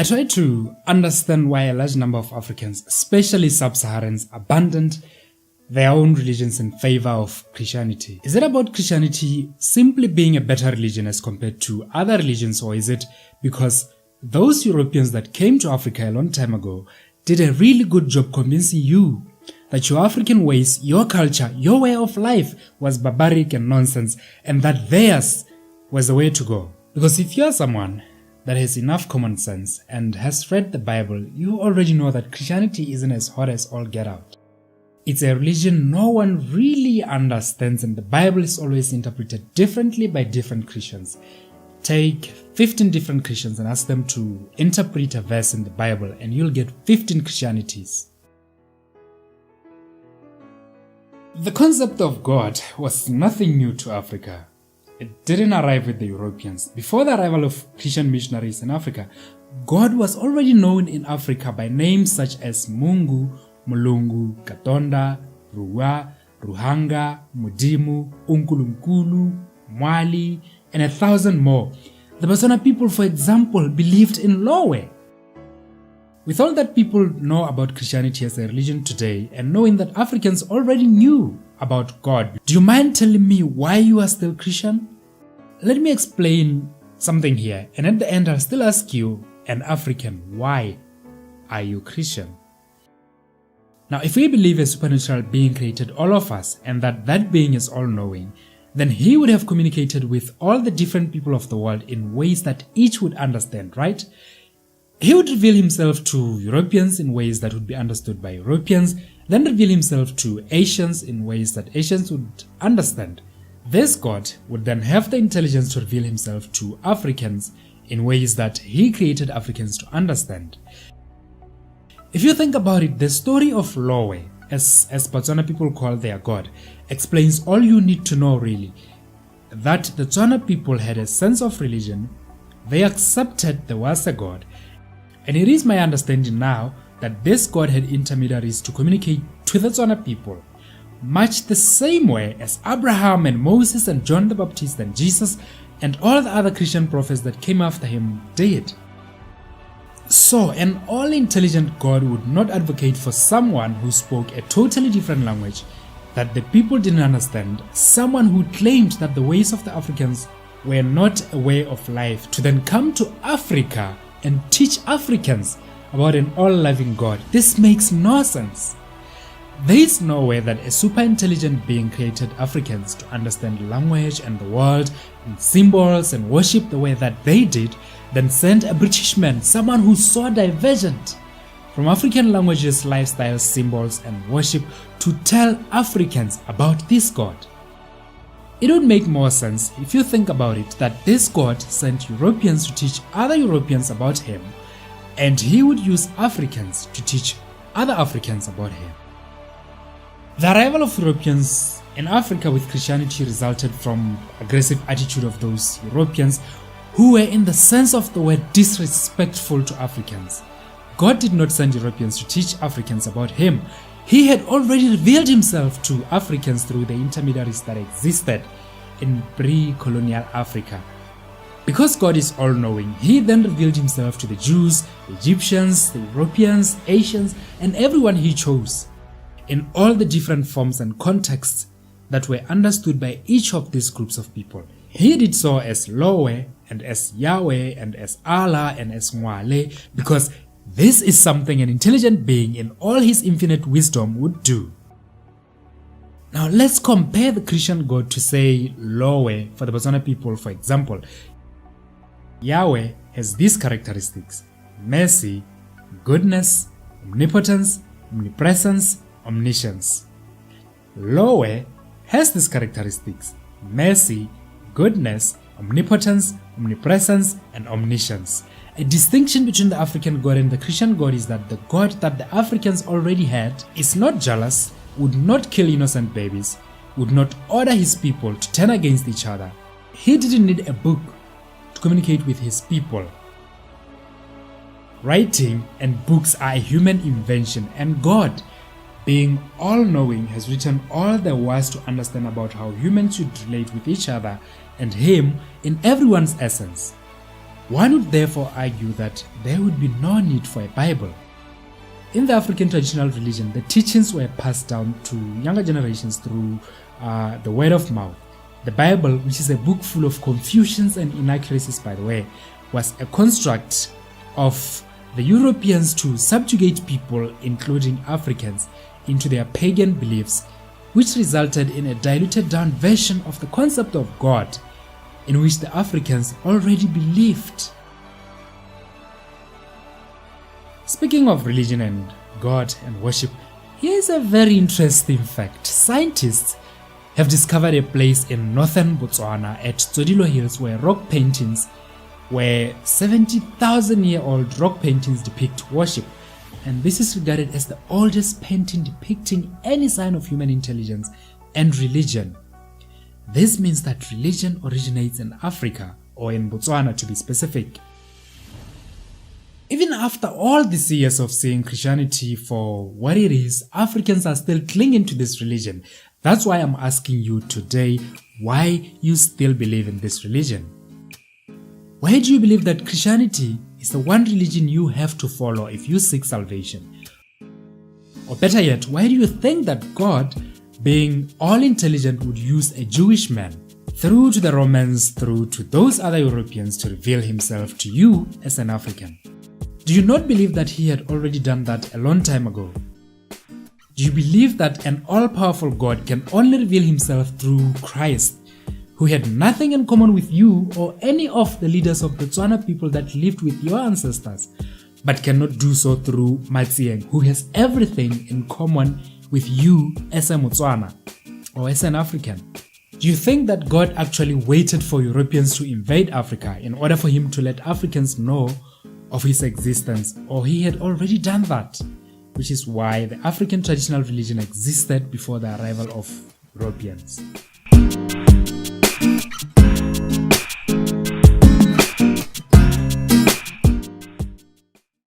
I try to understand why a large number of Africans, especially sub-Saharans, abandoned their own religions in favor of Christianity. Is it about Christianity simply being a better religion as compared to other religions, or is it because those Europeans that came to Africa a long time ago did a really good job convincing you that your African ways, your culture, your way of life was barbaric and nonsense, and that theirs was the way to go? Because if you're someone that has enough common sense and has read the Bible, you already know that Christianity isn't as hot as all get out. It's a religion no one really understands, and the Bible is always interpreted differently by different Christians. Take 15 different Christians and ask them to interpret a verse in the Bible, and you'll get 15 Christianities. The concept of God was nothing new to Africa. It didn't arrive with the Europeans. Before the arrival of Christian missionaries in Africa, God was already known in Africa by names such as Mungu, Mulungu, Katonda, Ruwa, Ruhanga, Mudimu, Unkulunkulu, Mwali, and 1,000 more. The Botswana people, for example, believed in Lowe. With all that people know about Christianity as a religion today, and knowing that Africans already knew about God, do you mind telling me why you are still Christian? Let me explain something here, and at the end I'll still ask you, an African, why are you Christian? Now, if we believe a supernatural being created all of us, and that being is all-knowing, then he would have communicated with all the different people of the world in ways that each would understand, right? He would reveal himself to Europeans in ways that would be understood by Europeans, then reveal himself to Asians in ways that Asians would understand. This God would then have the intelligence to reveal himself to Africans in ways that he created Africans to understand. If you think about it, the story of Lowe, as Botswana people call their God, explains all you need to know really. That the Tswana people had a sense of religion, they accepted there was a God, and it is my understanding now that this God had intermediaries to communicate to the Tswana people, much the same way as Abraham and Moses and John the Baptist and Jesus and all the other Christian prophets that came after him did. So, an all-intelligent God would not advocate for someone who spoke a totally different language that the people didn't understand, someone who claimed that the ways of the Africans were not a way of life, to then come to Africa and teach Africans about an all-loving God. This makes no sense. There is no way that a super-intelligent being created Africans to understand language and the world and symbols and worship the way that they did, then sent a British man, someone who so divergent from African languages, lifestyles, symbols, and worship, to tell Africans about this God. It would make more sense if you think about it that this God sent Europeans to teach other Europeans about him, and he would use Africans to teach other Africans about him. The arrival of Europeans in Africa with Christianity resulted from aggressive attitude of those Europeans who were, in the sense of the word, disrespectful to Africans. God did not send Europeans to teach Africans about him. He had already revealed himself to Africans through the intermediaries that existed in pre-colonial Africa. Because God is all-knowing, he then revealed himself to the Jews, the Egyptians, the Europeans, Asians, and everyone he chose, in all the different forms and contexts that were understood by each of these groups of people. He did so as Lowe, and as Yahweh, and as Allah, and as Mwale, because this is something an intelligent being in all his infinite wisdom would do. Now let's compare the Christian God to, say, Lowe for the Botswana people, for example. Yahweh has these characteristics: mercy, goodness, omnipotence, omnipresence, omniscience. Lowe has these characteristics: mercy, goodness, omnipotence, omnipresence, and omniscience. A distinction between the African God and the Christian God is that the God that the Africans already had is not jealous, would not kill innocent babies, would not order his people to turn against each other. He didn't need a book to communicate with his people. Writing and books are a human invention, and God, being all-knowing, has written all there was to understand about how humans should relate with each other and him in everyone's essence. One would therefore argue that there would be no need for a Bible. In the African traditional religion, the teachings were passed down to younger generations through the word of mouth. The Bible, which is a book full of confusions and inaccuracies, by the way, was a construct of the Europeans to subjugate people, including Africans, into their pagan beliefs, which resulted in a diluted down version of the concept of God, in which the Africans already believed. Speaking of religion and God and worship, here is a very interesting fact. Scientists have discovered a place in northern Botswana at Tsodilo Hills where 70,000-year-old rock paintings depict worship, and this is regarded as the oldest painting depicting any sign of human intelligence and religion. This means that religion originates in Africa, or in Botswana to be specific. Even after all these years of seeing Christianity for what it is, Africans are still clinging to this religion. That's why I'm asking you today why you still believe in this religion. Why do you believe that Christianity is the one religion you have to follow if you seek salvation? Or better yet, why do you think that God, being all-intelligent, would use a Jewish man, through to the Romans, through to those other Europeans, to reveal himself to you as an African? Do you not believe that he had already done that a long time ago? Do you believe that an all-powerful God can only reveal himself through Christ, who had nothing in common with you or any of the leaders of the Tswana people that lived with your ancestors, but cannot do so through Matsieng, who has everything in common with you as a Motswana or as an African? Do you think that God actually waited for Europeans to invade Africa in order for him to let Africans know of his existence, or he had already done that? Which is why the African traditional religion existed before the arrival of Europeans.